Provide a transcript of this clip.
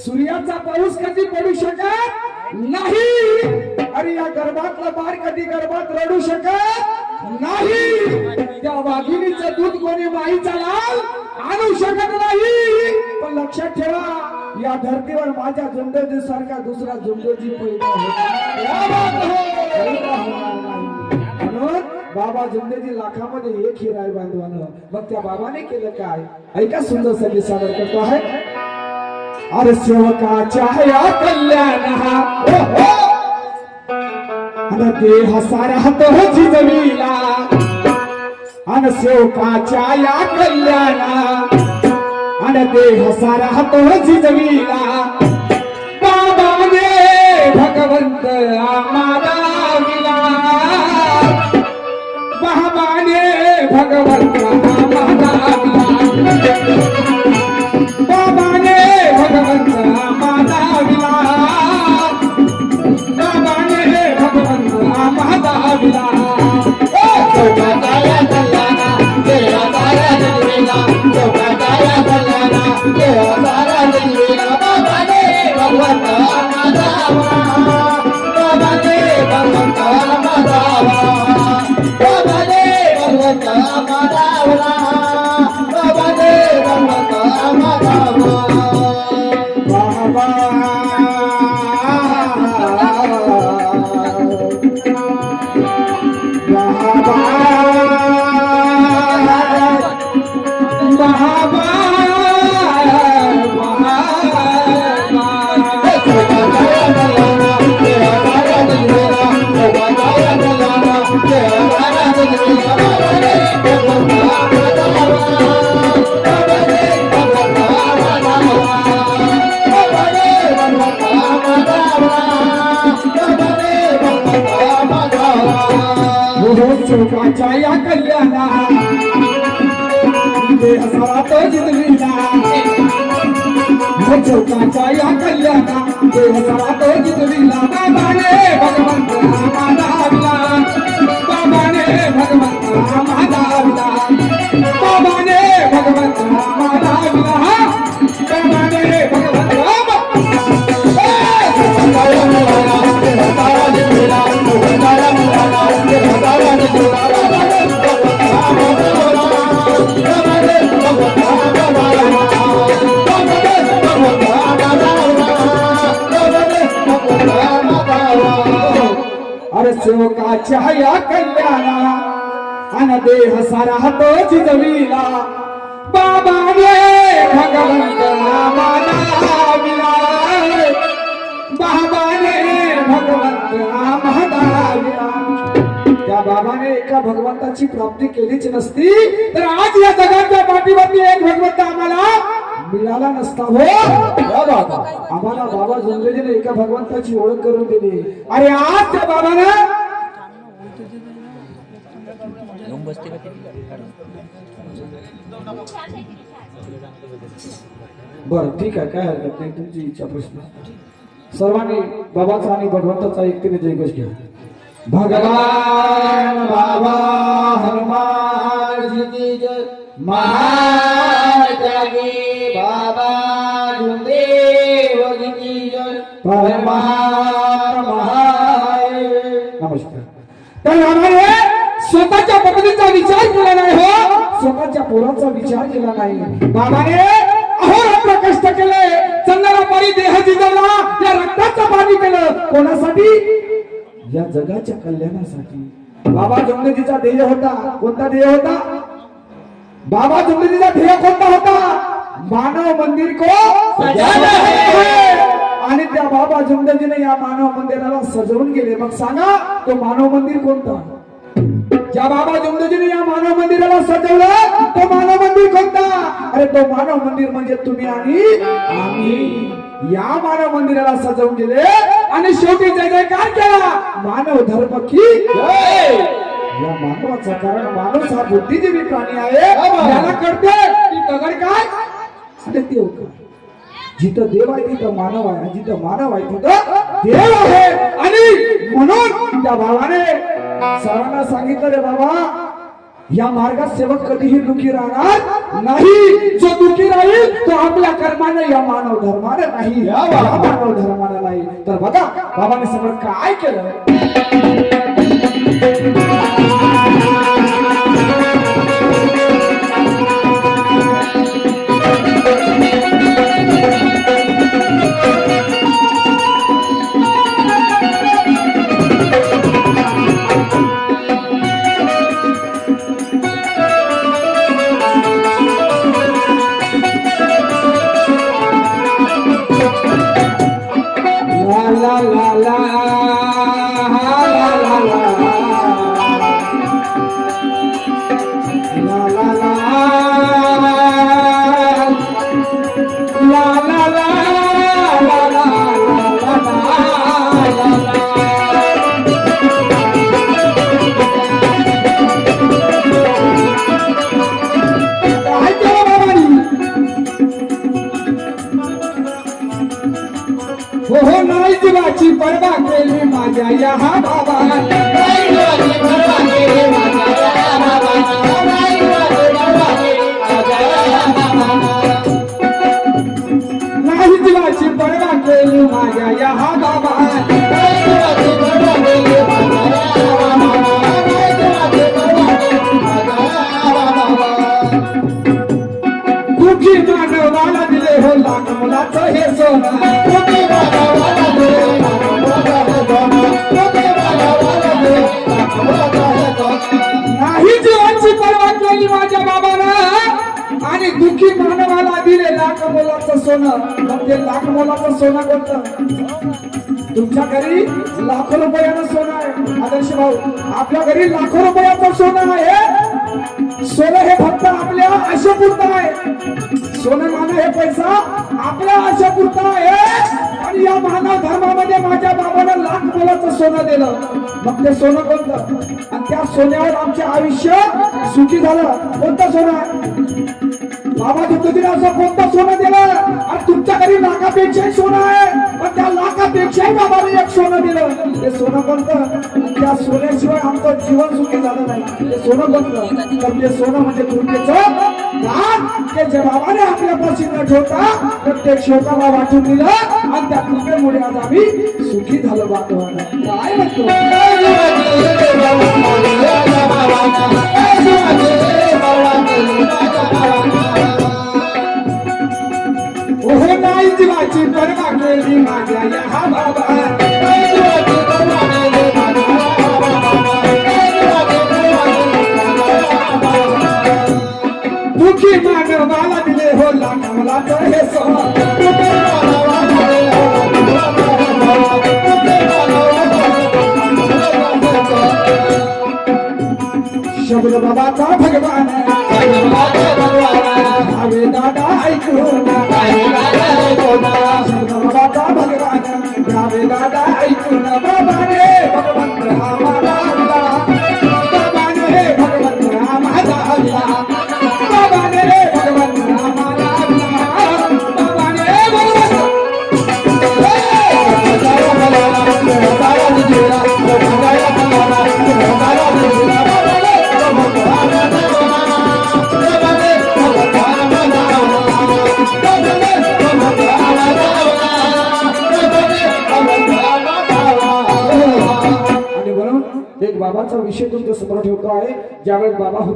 सूर्याचा पाऊस कधी पडू शकत नाही। अरे या गर्भातला बाळ कधी गर्भात रडू शकत नाही। त्या वाघिणीचं दूध कोणी माईचा लाल आणू शकत नाही। पण लक्षात ठेवा, या धर्तीवर माझ्या झुंडोजी सारखा दुसरा झुंडोजी पैदा होणार नाही। म्हणून बाबा झुंडोजी लाखामध्ये एक हिराय बांधवानं, मग त्या बाबाने केलं काय? ऐका सुंदर संगीत सादर करतो आहे। अरे सेवकाच्या या कल्याण अन देह सारा तो जिजविला, अन सेवकाच्या या कल्याण अन देह सारा तो जिजविला। बाबाने भगवंत आम्हाला दिला, बाबाने भगवंत आम्हाला दिला, बाबाने भगवंत आम्हाला दिला, बाबाने भगवंत आम्हाला दिला। चौकाच्या कल्याणा देवा सारा जिजविला, चौकाच्या कल्याणा देवा सारा जिजविला। बाबाने भगवंत आम्हाला दिला, बाबाने भगवंत आम्हाला दिला, बाबाने भगवंत आम्हाला दिला, बाबाने भगवंत आम्हाला दिला। चौकाच्या या कल्याणा देह सारा तो जिजविला, चौकाच्या या कल्याणा देह सारा तो जिजविला। बाबाने भगवंत आम्हाला दिला, बाबाने भगवंत आम्हाला दिला, बाबाने भगवंत आम्हाला दिला, बाबाने भगवंत अरे सेवकाच्या या कल्याणा अन देह सारा तो जिजविला। बाबाने भगवंत आम्हाला दिला, बाबाने भगवंत आम्हाला दिला। त्या बाबाने एका भगवंताची प्राप्ती केलीच नसती तर आज या जगाच्या पाठीवरती एक भगवंत आम्हाला मिळाला नसता। हो आम्हाला बाबा झुंडोजीने एका भगवंताची ओळख करून दिली। अरे आज त्या बाबाने बर ठीक आहे, काय हरकत नाही, तुमची इच्छा प्रश्न। सर्वांनी बाबाचा आणि भगवंताचा एकटीने जयघोष घ्या। भगवान बाबा हनुमान जी की जय। महान त्यागी बाबा झुंदेव जी की जय। परमात्मा महाय नमस्कार। तर आम्हाला स्वतःच्या पत्नीचा विचार केला नाही, हो स्वतःच्या पोराचा विचार केला नाही। बाबाने अहोरात्र कष्ट केले, चंदनापारी देह जिजवला, या रक्ताचं पाणी केलं कोणासाठी? या जगाच्या कल्याणासाठी। बाबा झुंडोजीचा ध्येय होता, कोणता ध्येय होता? बाबा झुंडोजीचा ध्येय कोणता होता? मानव मंदिर को सजाना है। आणि त्या बाबा झुंडोजीने या मानव मंदिराला सजवून गेले। मग सांगा तो मानव मंदिर कोणता? ज्या बाबा झुंडोजीने या मानव मंदिराला सजवलं तो मानव मंदिर कोणता? अरे तो मानव मंदिर म्हणजे तुम्ही आणि आम्ही। या मानव मंदिराला सजवून गेले आणि शेवटी जय जयकार केला, मानव धर्म की जय। या मानवाचं कारण माणूस हा बुद्धिजीवी प्राणी आहे। याला कळते की दगड काय आणि देव काय। जिथं देव आहे तिथं मानव आहे, जिथं मानव आहे तिथं देव आहे। आणि म्हणून त्या भावाने सर्वांना सांगितलं, रे बाबा या मार्गात सेवक कधीही दुखी राहणार नाही, जो दुःखी राहील तो आपल्या कर्माने, या मानव धर्माने नाही, या मानव धर्माने नाही. तर बघा बाबाने सगळं काय केलं. La la la la la la हो नाही जीवाची पर्वा केली माझ्या या हा बाबा, नाही जीवाची पर्वा केली माझ्या या बाबांना, नाही जीवाची पर्वा केली माझ्या या बाबांना, नाही जीवाची पर्वा केली माझ्या या हा बाबा, नाही जीवाची पर्वा केली माझ्या या बाबांना, नाही जीवाची पर्वा केली माझ्या या बाबांना. दुःखी मानवाला दिले हो लाख मुलाचं हे सोनं, दुःखी मानवाला दिले लाख मुलाचं हे सोनं, दुःखी मानवाला दिले लाख मुलाचं हे सोनं. नाही जीवाची पर्वा केली माझ्या बाबानं, आणि दुःखी मानवाला दिले लाख मोलाचं सोनं. मग ते लाख मोलाचं सोनं कोणतं? तुमच्या घरी लाखो रुपयानं सोनं आहे आदर्श भाऊ, आपल्या घरी लाखो रुपयाचं सोनं आहे. सोनं हे फक्त आपल्या आशेपुरतं आहे, सोनं नाणं हे पैसा आपल्या आशेपुरता आहे. आणि या मानव धर्मामध्ये माझ्या बाबानं लाख मोलाचं सोनं दिलं. मग ते सोनं कोणतं? आणि त्या सोन्यावर आमचे आयुष्य सुखी झालं. कोणतं सोनं आहे? बाबा दत्तजीने असं कोणतं सोनं दिलं? आणि तुमच्या घरी लाखापेक्षाही सोनं आहे, पण त्या लाखापेक्षाही बाबाने एक सोनं दिलं. ते सोनं कोणतं? आणि त्या सोन्याशिवाय आमचं जीवन सुखी झालं नाही. ते सोनं कोणतं? तर ते सोनं म्हणजे कृपेचं दान, ते जे बाबाने आपल्यापाशी न ठेवता प्रत्येक शोकाला वाटून दिलं. आणि त्या कृपेमुळे आज आम्ही सुखी झालो. बांधवांना काय म्हणतो? नाही जीवाची पर्वा केली माझ्या बाबांना, नाही जीवाची पर्वा केली माझ्या बाबांना. ओहो नाही जीवाची पर्वा केली माझ्या या हा बाबा, नाही जीवाची पर्वा केली माझ्या या बाबांना, नाही जीवाची पर्वा केली माझ्या या बाबांना. दुःखी मानवाला दिले हो लाख मोलाचं हे सोनं, दुःखी मानवाला दिले लाख मोलाचं हे सोनं, दुःखी मानवाला दिले लाख मोलाचं हे सोनं. शब्द बाबाचा भगवान भावे दादा ऐकून, शब्द बाबाचा भगवान भावे दादा ऐकून. बाबाने भगवंत आम्हाला दिला, बाबाने भगवंत आम्हाला दिला, बाबाने भगवंत आम्हाला दिला, बाबाने आणि म्हणून एक बाबाचा विषय तुमच्या समोर ठेवतो आहे. ज्यावेळेस बाबा होते